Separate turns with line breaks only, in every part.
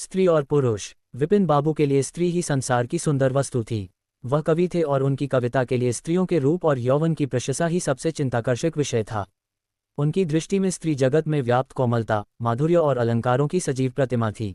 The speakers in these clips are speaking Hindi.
स्त्री और पुरुष। विपिन बाबू के लिए स्त्री ही संसार की सुंदर वस्तु थी। वह कवि थे और उनकी कविता के लिए स्त्रियों के रूप और यौवन की प्रशंसा ही सबसे चिंताकर्षक विषय था। उनकी दृष्टि में स्त्री जगत में व्याप्त कोमलता, माधुर्य और अलंकारों की सजीव प्रतिमा थी।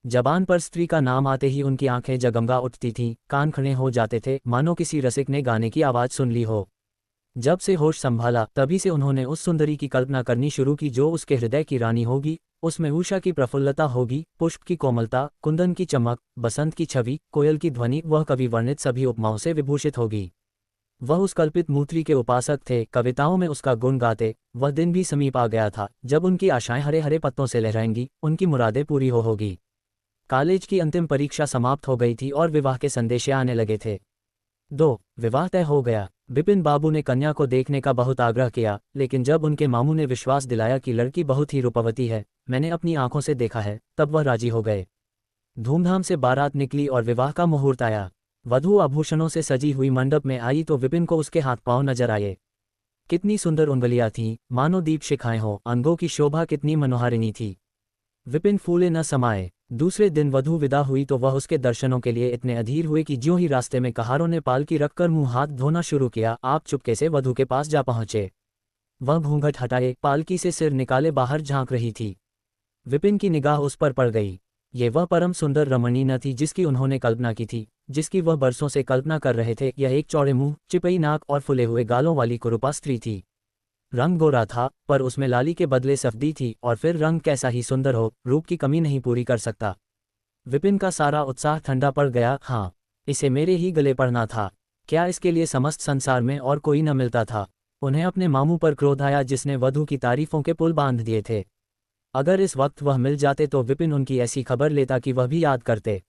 जबान पर स्त्री का नाम आते ही उनकी आंखें जगमगा उठती थीं, कान खड़े हो जाते थे, मानो किसी रसिक ने गाने की आवाज़ सुन ली हो। जब से होश संभाला तभी से उन्होंने उस सुंदरी की कल्पना करनी शुरू की जो उसके हृदय की रानी होगी। उसमें उषा की प्रफुल्लता होगी, पुष्प की कोमलता, कुंदन की चमक, बसंत की छवि, कोयल की ध्वनि, वह कवि वर्णित सभी उपमाओं से विभूषित होगी। वह उस कल्पित मूर्ति के उपासक थे, कविताओं में उसका गुण गाते। वह दिन भी समीप आ गया था जब उनकी आशाएं हरे हरे पत्तों से लहराएंगी, उनकी मुरादें पूरी होगी। कॉलेज की अंतिम परीक्षा समाप्त हो गई थी और विवाह के संदेशे आने लगे थे। 2. विवाह तय हो गया। विपिन बाबू ने कन्या को देखने का बहुत आग्रह किया, लेकिन जब उनके मामू ने विश्वास दिलाया कि लड़की बहुत ही रूपवती है, मैंने अपनी आंखों से देखा है, तब वह राजी हो गए। धूमधाम से बारात निकली और विवाह का मुहूर्त आया। वधू आभूषणों से सजी हुई मंडप में आई तो विपिन को उसके हाथ पांव नजर आए। कितनी सुंदर उंगलियां थीं, मानो दीप शिखाएं हों, अंगों की शोभा कितनी मनोहारिणी थी। विपिन फूले न समाये। दूसरे दिन वधू विदा हुई तो वह उसके दर्शनों के लिए इतने अधीर हुए कि ज्यों ही रास्ते में कहारों ने पालकी रखकर मुंह हाथ धोना शुरू किया, आप चुपके से वधू के पास जा पहुंचे। वह घूंघट हटाए, पालकी से सिर निकाले बाहर झांक रही थी। विपिन की निगाह उस पर पड़ गई। ये वह परम सुंदर रमणी न थी जिसकी उन्होंने कल्पना की थी, जिसकी वह बरसों से कल्पना कर रहे थे। यह एक चौड़े मुंह, चिपई नाक और फुले हुए गालों वाली कुरूपा स्त्री थी। रंग गोरा था, पर उसमें लाली के बदले सफेदी थी, और फिर रंग कैसा ही सुंदर हो, रूप की कमी नहीं पूरी कर सकता। विपिन का सारा उत्साह ठंडा पड़ गया। हाँ, इसे मेरे ही गले पड़ना था। क्या इसके लिए समस्त संसार में और कोई न मिलता था? उन्हें अपने मामू पर क्रोध आया जिसने वधू की तारीफों के पुल बांध दिए थे। अगर इस वक्त वह मिल जाते तो विपिन उनकी ऐसी खबर लेता कि वह भी याद करते।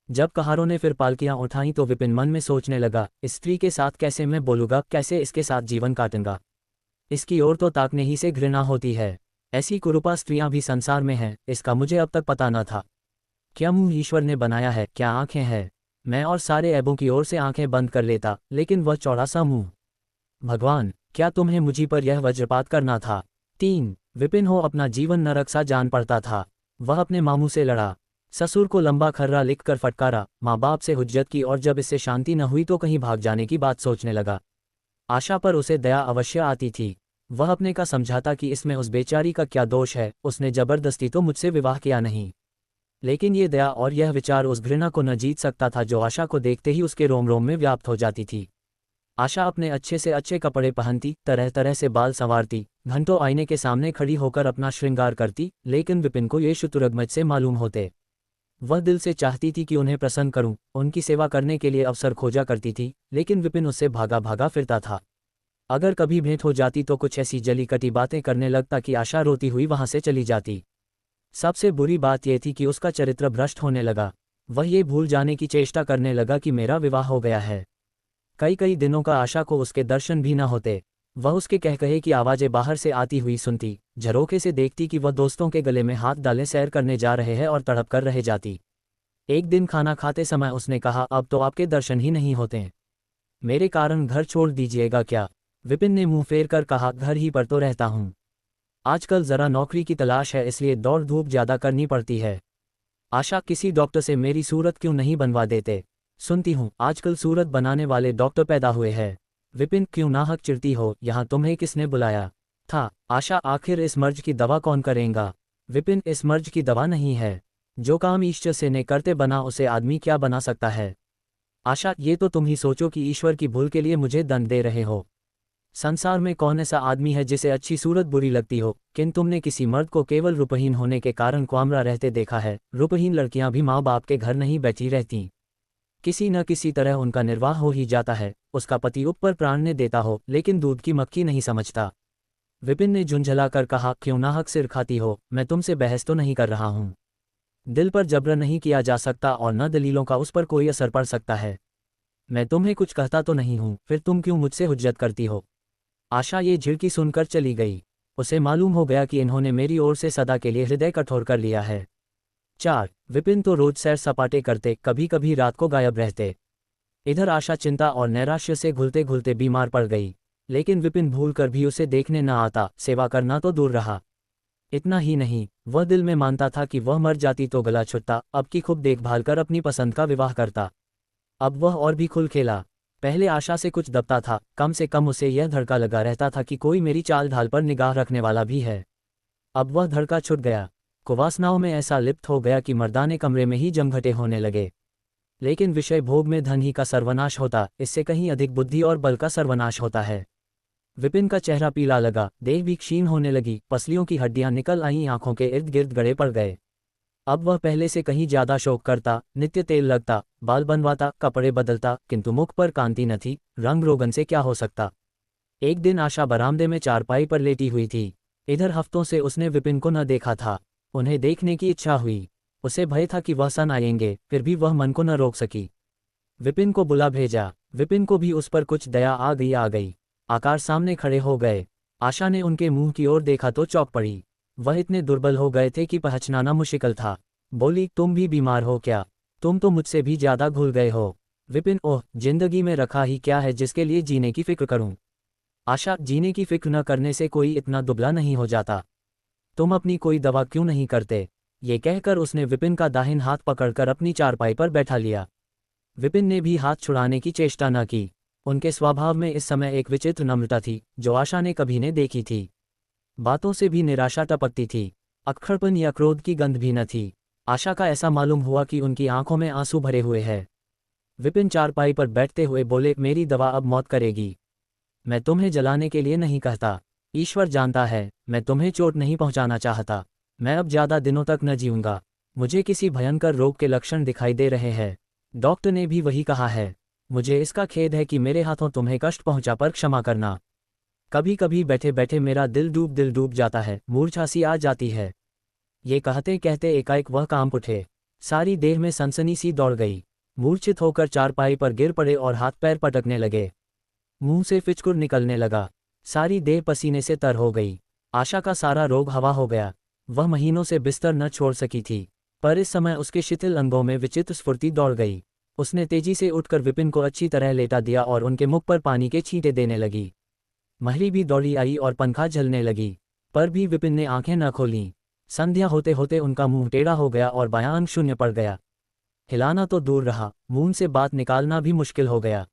जब कहारों ने फिर पालकियां उठाईं तो विपिन मन में सोचने लगा, इस स्त्री के साथ कैसे मैं बोलूँगा, कैसे इसके साथ जीवन काटूंगा। इसकी ओर तो ताकने ही से घृणा होती है। ऐसी कुरूपा स्त्रियां भी संसार में हैं, इसका मुझे अब तक पता न था। क्या मुंह ईश्वर ने बनाया है, क्या आंखें हैं। मैं और सारे ऐबों की ओर से आंखें बंद कर लेता, लेकिन वह चौड़ा सा मुंह। भगवान, क्या तुम्हें मुझी पर यह वज्रपात करना था? 3. विपिन हो अपना जीवन नरक सा जान पड़ता था। वह अपने मामू से लड़ा, ससुर को लंबा खर्रा लिखकर फटकारा, माँ बाप से हुज्जत की, और जब इससे शांति न हुई तो कहीं भाग जाने की बात सोचने लगा। आशा पर उसे दया अवश्य आती थी। वह अपने का समझाता कि इसमें उस बेचारी का क्या दोष है, उसने जबरदस्ती तो मुझसे विवाह किया नहीं। लेकिन ये दया और यह विचार उस घृणा को न जीत सकता था जो आशा को देखते ही उसके रोम रोम में व्याप्त हो जाती थी। आशा अपने अच्छे से अच्छे कपड़े पहनती, तरह तरह से बाल संवारती, घंटों आईने के सामने खड़ी होकर अपना श्रृंगार करती, लेकिन विपिन को ये शुतुरगमज से मालूम होते। वह दिल से चाहती थी कि उन्हें प्रसन्न करूं, उनकी सेवा करने के लिए अवसर खोजा करती थी, लेकिन विपिन उससे भागा भागा फिरता था। अगर कभी भेंट हो जाती तो कुछ ऐसी जली कटी बातें करने लगता कि आशा रोती हुई वहां से चली जाती। सबसे बुरी बात यह थी कि उसका चरित्र भ्रष्ट होने लगा। वह ये भूल जाने की चेष्टा करने लगा कि मेरा विवाह हो गया है। कई कई दिनों का आशा को उसके दर्शन भी न होते। वह उसके कह कहे की आवाज़ें बाहर से आती हुई सुनती, झरोखे से देखती कि वह दोस्तों के गले में हाथ डाले सैर करने जा रहे हैं और तड़प कर रह जाती। एक दिन खाना खाते समय उसने कहा, अब तो आपके दर्शन ही नहीं होते, मेरे कारण घर छोड़ दीजिएगा क्या? विपिन ने मुंह फेर कर कहा, घर ही पर तो रहता हूँ। आजकल जरा नौकरी की तलाश है, इसलिए दौड़ धूप ज्यादा करनी पड़ती है। आशा, किसी डॉक्टर से मेरी सूरत क्यों नहीं बनवा देते? सुनती हूँ आजकल सूरत बनाने वाले डॉक्टर पैदा हुए हैं। विपिन, क्यों नाहक चिढ़ती हो, यहाँ तुम्हें किसने बुलाया था? आशा, आखिर इस मर्ज की दवा कौन करेगा? विपिन, इस मर्ज की दवा नहीं है। जो काम ईश्वर से ने करते बना उसे आदमी क्या बना सकता है? आशा, ये तो तुम ही सोचो कि ईश्वर की भूल के लिए मुझे दंड दे रहे हो। संसार में कौन ऐसा आदमी है जिसे अच्छी सूरत बुरी लगती हो? किन तुमने किसी मर्द को केवल रूपहीन होने के कारण क्वामरा रहते देखा है? रूपहीन लड़कियां भी माँ बाप के घर नहीं बैठी रहती। किसी न किसी तरह उनका निर्वाह हो ही जाता है। उसका पति ऊपर प्राण ने देता हो, लेकिन दूध की मक्खी नहीं समझता। विपिन ने झुंझला कर कहा, क्यों नाहक सिर खाती हो? मैं तुमसे बहस तो नहीं कर रहा हूँ। दिल पर जबर नहीं किया जा सकता और न दलीलों का उस पर कोई असर पड़ सकता है। मैं तुम्हें कुछ कहता तो नहीं हूँ, फिर तुम क्यों मुझसे हुज्जत करती हो? आशा ये झिड़की सुनकर चली गई। उसे मालूम हो गया कि इन्होंने मेरी ओर से सदा के लिए हृदय कठोर कर लिया है। 4. विपिन तो रोज सैर सपाटे करते, कभी कभी रात को गायब रहते। इधर आशा चिंता और नैराश्य से घुलते घुलते बीमार पड़ गई, लेकिन विपिन भूल कर भी उसे देखने न आता, सेवा करना तो दूर रहा। इतना ही नहीं, वह दिल में मानता था कि वह मर जाती तो गला छुटता, अब की खूब देखभाल कर अपनी पसंद का विवाह करता। अब वह और भी खुल खेला। पहले आशा से कुछ दबता था, कम से कम उसे यह धड़का लगा रहता था कि कोई मेरी चाल ढाल पर निगाह रखने वाला भी है। अब वह धड़का छुट गया। कुवासनाओं में ऐसा लिप्त हो गया कि मर्दाने कमरे में ही जमघटे होने लगे। लेकिन विषय भोग में धन ही का सर्वनाश होता, इससे कहीं अधिक बुद्धि और बल का सर्वनाश होता है। विपिन का चेहरा पीला लगा, देह भी क्षीण होने लगी, पसलियों की हड्डियां निकल आईं, आंखों के इर्द गिर्द गड़े पड़ गए। अब वह पहले से कहीं ज्यादा शौक करता, नित्य तेल लगता, बाल बनवाता, कपड़े बदलता, किंतु मुख पर कांति न थी, रंग रोगन से क्या हो सकता। एक दिन आशा बरामदे में चारपाई पर लेटी हुई थी। इधर हफ्तों से उसने विपिन को न देखा था। उन्हें देखने की इच्छा हुई। उसे भय था कि वह सन आएंगे, फिर भी वह मन को न रोक सकी। विपिन को बुला भेजा। विपिन को भी उस पर कुछ दया आ गई। आकार सामने खड़े हो गए। आशा ने उनके मुंह की ओर देखा तो चौंक पड़ी। वह इतने दुर्बल हो गए थे कि पहचानना मुश्किल था। बोली, तुम भी बीमार हो क्या? तुम तो मुझसे भी ज्यादा घुल गए हो। विपिन, ओह, जिंदगी में रखा ही क्या है जिसके लिए जीने की फिक्र करूं? आशा, जीने की फिक्र न करने से कोई इतना दुबला नहीं हो जाता। तुम अपनी कोई दवा क्यों नहीं करते? ये कहकर उसने विपिन का दाहिन हाथ पकड़कर अपनी चारपाई पर बैठा लिया। विपिन ने भी हाथ छुड़ाने की चेष्टा न की। उनके स्वभाव में इस समय एक विचित्र नम्रता थी जो आशा ने कभी न देखी थी। बातों से भी निराशा टपकती थी। अक्खड़पन या क्रोध की गंध भी न थी। आशा का ऐसा मालूम हुआ कि उनकी आंखों में आंसू भरे हुए हैं। विपिन चारपाई पर बैठते हुए बोले, मेरी दवा अब मौत करेगी। मैं तुम्हें जलाने के लिए नहीं कहता। ईश्वर जानता है, मैं तुम्हें चोट नहीं पहुंचाना चाहता। मैं अब ज्यादा दिनों तक न जीऊंगा। मुझे किसी भयंकर रोग के लक्षण दिखाई दे रहे हैं। डॉक्टर ने भी वही कहा है। मुझे इसका खेद है कि मेरे हाथों तुम्हें कष्ट पहुंचा, पर क्षमा करना। कभी कभी बैठे बैठे मेरा दिल डूब जाता है, मूर्छा सी आ जाती है। ये कहते कहते एकाएक वह कांप उठे। सारी देह में सनसनी सी दौड़ गई। मूर्छित होकर चारपाई पर गिर पड़े और हाथ पैर पटकने लगे। मुंह से फिचकुर निकलने लगा। सारी देह पसीने से तर हो गई। आशा का सारा रोग हवा हो गया। वह महीनों से बिस्तर न छोड़ सकी थी, पर इस समय उसके शिथिल अंगों में विचित्र स्फूर्ति दौड़ गई। उसने तेजी से उठकर विपिन को अच्छी तरह लेटा दिया और उनके मुख पर पानी के छींटे देने लगी। महरी भी दौड़ी आई और पंखा झलने लगी, पर भी विपिन ने आंखें न खोलीं। संध्या होते होते उनका मुंह टेढ़ा हो गया और बायां अंग शून्य पड़ गया। हिलाना तो दूर रहा, मुंह से बात निकालना भी मुश्किल हो गया।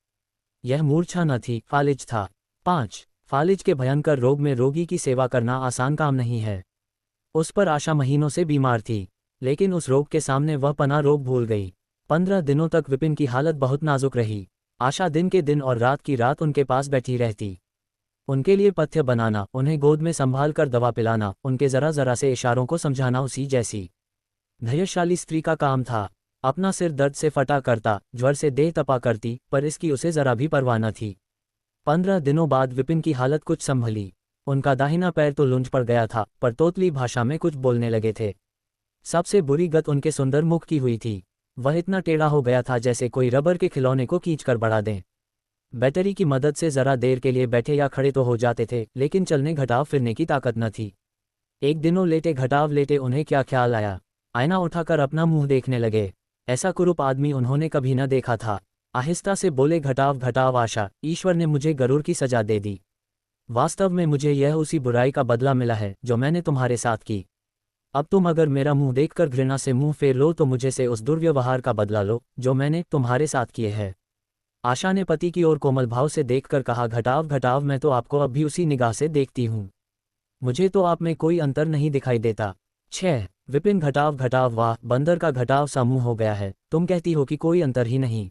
यह मूर्छा न थी, फालिज था। 5 फालिज के भयंकर रोग में रोगी की सेवा करना आसान काम नहीं है। उस पर आशा महीनों से बीमार थी, लेकिन उस रोग के सामने वह पना रोग भूल गई। 15 दिनों तक विपिन की हालत बहुत नाजुक रही। आशा दिन के दिन और रात की रात उनके पास बैठी रहती। उनके लिए पथ्य बनाना, उन्हें गोद में संभाल कर दवा पिलाना, उनके जरा जरा से इशारों को समझाना उसी जैसी धैर्यशाली स्त्री का काम था। अपना सिर दर्द से फटा करता, ज्वर से देह तपा करती, पर इसकी उसे जरा भी परवाह न थी। 15 दिनों बाद विपिन की हालत कुछ संभली। उनका दाहिना पैर तो लूंज पड़ गया था, पर तोतली भाषा में कुछ बोलने लगे थे। सबसे बुरी गत उनके सुंदर मुख की हुई थी। वह इतना टेढ़ा हो गया था जैसे कोई रबर के खिलौने को खींचकर बढ़ा दें। बैटरी की मदद से जरा देर के लिए बैठे या खड़े तो हो जाते थे, लेकिन चलने घटाव फिरने की ताकत न थी। एक दिनों लेटे घटाव लेटे उन्हें क्या ख्याल आया, आईना उठाकर अपना मुंह देखने लगे। ऐसा कुरूप आदमी उन्होंने कभी न देखा था। आहिस्ता से बोले, घटाव घटाव आशा, ईश्वर ने मुझे गरुड़ की सजा दे दी। वास्तव में मुझे यह उसी बुराई का बदला मिला है जो मैंने तुम्हारे साथ की। अब तुम अगर मेरा मुंह देखकर घृणा से मुंह फेर लो तो मुझे से उस दुर्व्यवहार का बदला लो जो मैंने तुम्हारे साथ किए है। आशा ने पति की ओर कोमल भाव से देखकर कहा, घटाव घटाव, मैं तो आपको अब भी उसी निगाह से देखती हूँ। मुझे तो आप में कोई अंतर नहीं दिखाई देता। 6 विपिन, घटाव घटाव, वाह, बंदर का घटाव सा मुंह हो गया है। तुम कहती हो कि कोई अंतर ही नहीं।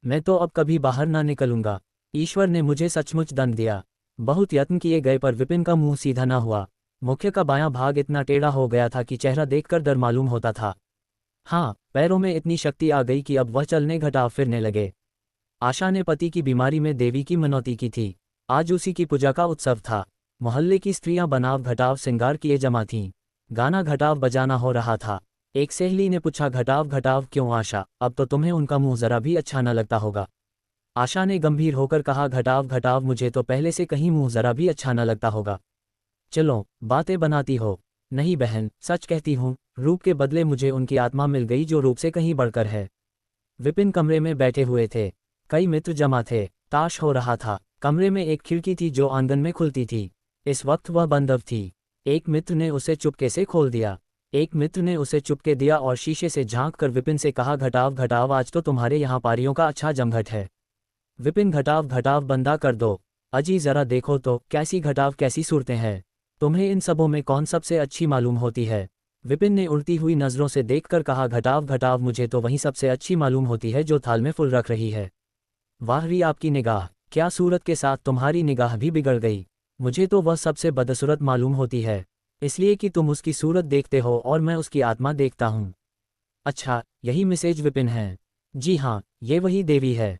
मैं तो अब कभी बाहर ना निकलूंगा। ईश्वर ने मुझे सचमुच दंड दिया। बहुत यत्न किए गए पर विपिन का मुंह सीधा ना हुआ। मुख्य का बायां भाग इतना टेढ़ा हो गया था कि चेहरा देखकर डर मालूम होता था। हाँ, पैरों में इतनी शक्ति आ गई कि अब वह चलने घटाव फिरने लगे। आशा ने पति की बीमारी में देवी की मनौती की थी। आज उसी की पूजा का उत्सव था। मोहल्ले की स्त्रियां बनाव घटाव श्रृंगार किए जमा थीं। गाना घटाव बजाना हो रहा था। एक सहेली ने पूछा, घटाव घटाव क्यों आशा, अब तो तुम्हें उनका मुंह जरा भी अच्छा न लगता होगा। आशा ने गंभीर होकर कहा, घटाव घटाव, मुझे तो पहले से कहीं मुंह जरा भी अच्छा न लगता होगा। चलो, बातें बनाती हो। नहीं बहन, सच कहती हूँ, रूप के बदले मुझे उनकी आत्मा मिल गई जो रूप से कहीं बढ़कर है। विपिन कमरे में बैठे हुए थे। कई मित्र जमा थे। ताश हो रहा था। कमरे में एक खिड़की थी जो आंगन में खुलती थी। इस वक्त वह बंद थी। एक मित्र ने उसे चुपके से खोल दिया। एक मित्र ने उसे चुपके दिया और शीशे से झांक कर विपिन से कहा, घटाव घटाव, आज तो तुम्हारे यहाँ पारियों का अच्छा जमघट है। विपिन, घटाव घटाव बंदा कर दो। अजी जरा देखो तो कैसी घटाव कैसी सूरतें हैं। तुम्हें इन सबों में कौन सबसे अच्छी मालूम होती है? विपिन ने उड़ती हुई नज़रों से देखकर कहा, घटाव घटाव, मुझे तो वही सबसे अच्छी मालूम होती है जो थाल में फूल रख रही है। वाह री आपकी निगाह, क्या सूरत के साथ तुम्हारी निगाह भी बिगड़ गई। मुझे तो वह सबसे बदसूरत मालूम होती है, इसलिए कि तुम उसकी सूरत देखते हो और मैं उसकी आत्मा देखता हूँ। अच्छा, यही मिसेज विपिन है? जी हाँ, ये वही देवी है।